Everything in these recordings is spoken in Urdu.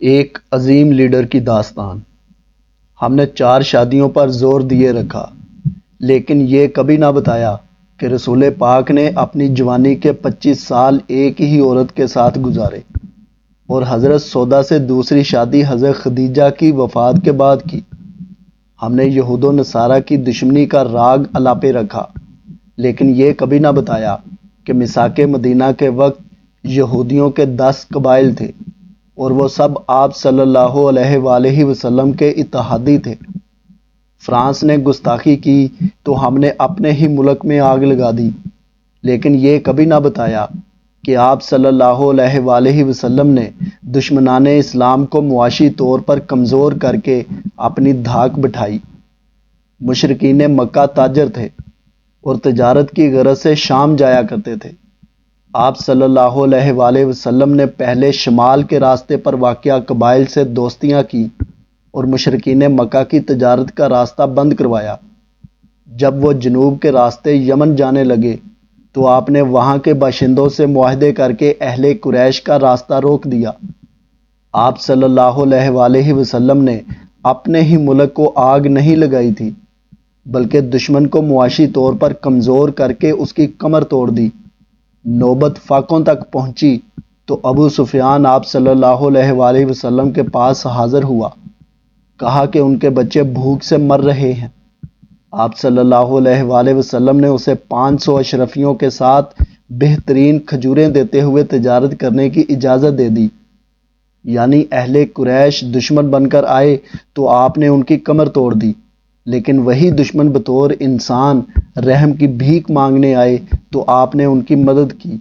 ایک عظیم لیڈر کی داستان۔ ہم نے 4 شادیوں پر زور دیے رکھا، لیکن یہ کبھی نہ بتایا کہ رسول پاک نے اپنی جوانی کے 25 سال ایک ہی عورت کے ساتھ گزارے اور حضرت سودا سے دوسری شادی حضرت خدیجہ کی وفات کے بعد کی۔ ہم نے یہود و نصارہ کی دشمنی کا راگ الاپے رکھا، لیکن یہ کبھی نہ بتایا کہ میثاق مدینہ کے وقت یہودیوں کے 10 قبائل تھے اور وہ سب آپ صلی اللہ علیہ وآلہ وسلم کے اتحادی تھے۔ فرانس نے گستاخی کی تو ہم نے اپنے ہی ملک میں آگ لگا دی، لیکن یہ کبھی نہ بتایا کہ آپ صلی اللہ علیہ وآلہ وسلم نے دشمنان اسلام کو معاشی طور پر کمزور کر کے اپنی دھاک بٹھائی۔ مشرکین مکہ تاجر تھے اور تجارت کی غرض سے شام جایا کرتے تھے۔ آپ صلی اللہ علیہ وآلہ وسلم نے پہلے شمال کے راستے پر واقع قبائل سے دوستیاں کی اور مشرکین مکہ کی تجارت کا راستہ بند کروایا۔ جب وہ جنوب کے راستے یمن جانے لگے تو آپ نے وہاں کے باشندوں سے معاہدے کر کے اہل قریش کا راستہ روک دیا۔ آپ صلی اللہ علیہ وآلہ وسلم نے اپنے ہی ملک کو آگ نہیں لگائی تھی، بلکہ دشمن کو معاشی طور پر کمزور کر کے اس کی کمر توڑ دی۔ نوبت فاقوں تک پہنچی تو ابو سفیان آپ صلی اللہ علیہ وآلہ وسلم کے پاس حاضر ہوا، کہا کہ ان کے بچے بھوک سے مر رہے ہیں۔ آپ صلی اللہ علیہ وآلہ وسلم نے اسے 500 اشرفیوں کے ساتھ بہترین کھجوریں دیتے ہوئے تجارت کرنے کی اجازت دے دی۔ یعنی اہل قریش دشمن بن کر آئے تو آپ نے ان کی کمر توڑ دی، لیکن وہی دشمن بطور انسان رحم کی بھیک مانگنے آئے تو آپ نے ان کی مدد کی۔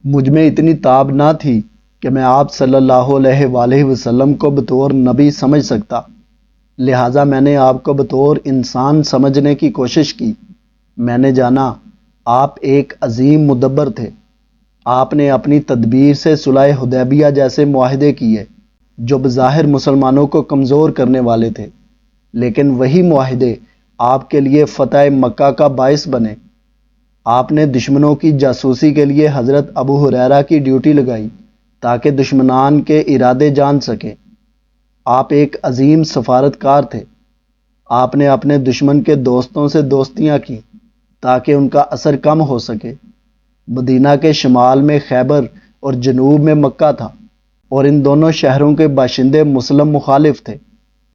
مجھ میں اتنی تاب نہ تھی کہ میں آپ صلی اللہ علیہ وآلہ وسلم کو بطور نبی سمجھ سکتا، لہٰذا میں نے آپ کو بطور انسان سمجھنے کی کوشش کی۔ میں نے جانا آپ ایک عظیم مدبر تھے۔ آپ نے اپنی تدبیر سے صلح حدیبیہ جیسے معاہدے کیے جو بظاہر مسلمانوں کو کمزور کرنے والے تھے، لیکن وہی معاہدے آپ کے لیے فتح مکہ کا باعث بنے۔ آپ نے دشمنوں کی جاسوسی کے لیے حضرت ابو ہریرہ کی ڈیوٹی لگائی تاکہ دشمنان کے ارادے جان سکیں۔ آپ ایک عظیم سفارتکار تھے۔ آپ نے اپنے دشمن کے دوستوں سے دوستیاں کی تاکہ ان کا اثر کم ہو سکے۔ مدینہ کے شمال میں خیبر اور جنوب میں مکہ تھا، اور ان دونوں شہروں کے باشندے مسلم مخالف تھے۔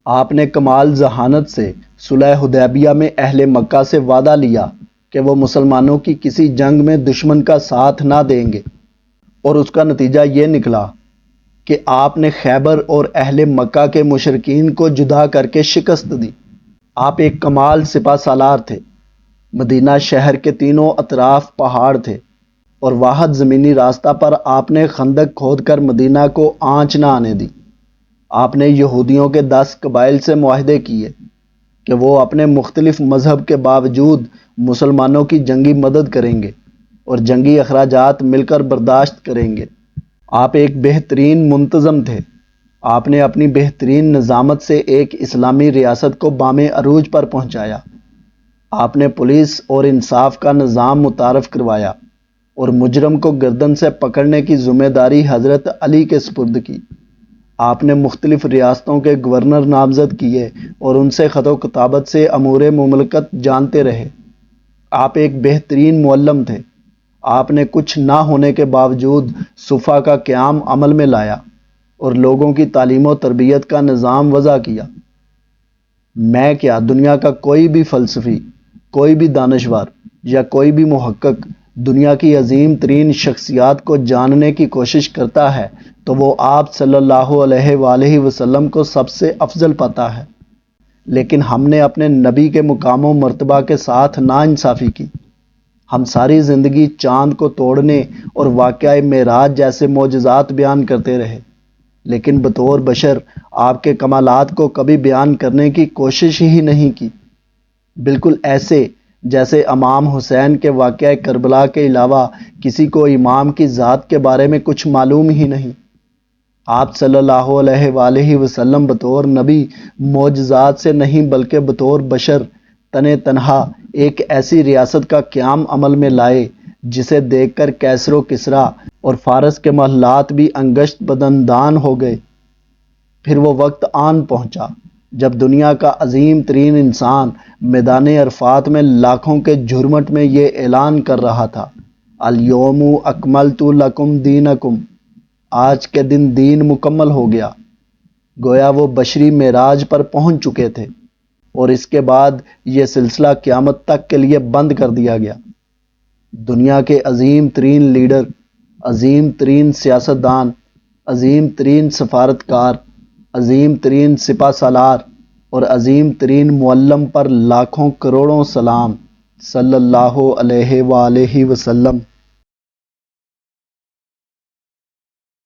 آپ نے کمال ذہانت سے صلح حدیبیہ میں اہل مکہ سے وعدہ لیا کہ وہ مسلمانوں کی کسی جنگ میں دشمن کا ساتھ نہ دیں گے، اور اس کا نتیجہ یہ نکلا کہ آپ نے خیبر اور اہل مکہ کے مشرکین کو جدا کر کے شکست دی۔ آپ ایک کمال سپہ سالار تھے۔ مدینہ شہر کے تینوں اطراف پہاڑ تھے، اور واحد زمینی راستہ پر آپ نے خندق کھود کر مدینہ کو آنچ نہ آنے دی۔ آپ نے یہودیوں کے 10 قبائل سے معاہدے کیے کہ وہ اپنے مختلف مذہب کے باوجود مسلمانوں کی جنگی مدد کریں گے اور جنگی اخراجات مل کر برداشت کریں گے۔ آپ ایک بہترین منتظم تھے۔ آپ نے اپنی بہترین نظامت سے ایک اسلامی ریاست کو بام عروج پر پہنچایا۔ آپ نے پولیس اور انصاف کا نظام متعارف کروایا اور مجرم کو گردن سے پکڑنے کی ذمہ داری حضرت علی کے سپرد کی۔ آپ نے مختلف ریاستوں کے گورنر نامزد کیے اور ان سے خط و کتابت سے امور مملکت جانتے رہے۔ آپ ایک بہترین معلم تھے۔ آپ نے کچھ نہ ہونے کے باوجود صفا کا قیام عمل میں لایا اور لوگوں کی تعلیم و تربیت کا نظام وضع کیا۔ میں کیا، دنیا کا کوئی بھی فلسفی، کوئی بھی دانشور یا کوئی بھی محقق دنیا کی عظیم ترین شخصیات کو جاننے کی کوشش کرتا ہے تو وہ آپ صلی اللہ علیہ وآلہ وسلم کو سب سے افضل پاتا ہے، لیکن ہم نے اپنے نبی کے مقام و مرتبہ کے ساتھ ناانصافی کی۔ ہم ساری زندگی چاند کو توڑنے اور واقعہ معراج جیسے معجزات بیان کرتے رہے، لیکن بطور بشر آپ کے کمالات کو کبھی بیان کرنے کی کوشش ہی نہیں کی، بالکل ایسے جیسے امام حسین کے واقعہ کربلا کے علاوہ کسی کو امام کی ذات کے بارے میں کچھ معلوم ہی نہیں۔ آپ صلی اللہ علیہ وآلہ وسلم بطور نبی معجزات سے نہیں بلکہ بطور بشر تنے تنہا ایک ایسی ریاست کا قیام عمل میں لائے جسے دیکھ کر کیسر و کسریٰ اور فارس کے محلات بھی انگشت بدندان ہو گئے۔ پھر وہ وقت آن پہنچا جب دنیا کا عظیم ترین انسان میدان عرفات میں لاکھوں کے جھرمٹ میں یہ اعلان کر رہا تھا، الیوم اکملت لکم دینکم، آج کے دن دین مکمل ہو گیا۔ گویا وہ بشری معراج پر پہنچ چکے تھے، اور اس کے بعد یہ سلسلہ قیامت تک کے لیے بند کر دیا گیا۔ دنیا کے عظیم ترین لیڈر، عظیم ترین سیاستدان، عظیم ترین سفارتکار، عظیم ترین سپہ سالار اور عظیم ترین معلم پر لاکھوں کروڑوں سلام، صلی اللہ علیہ وآلہ وسلم۔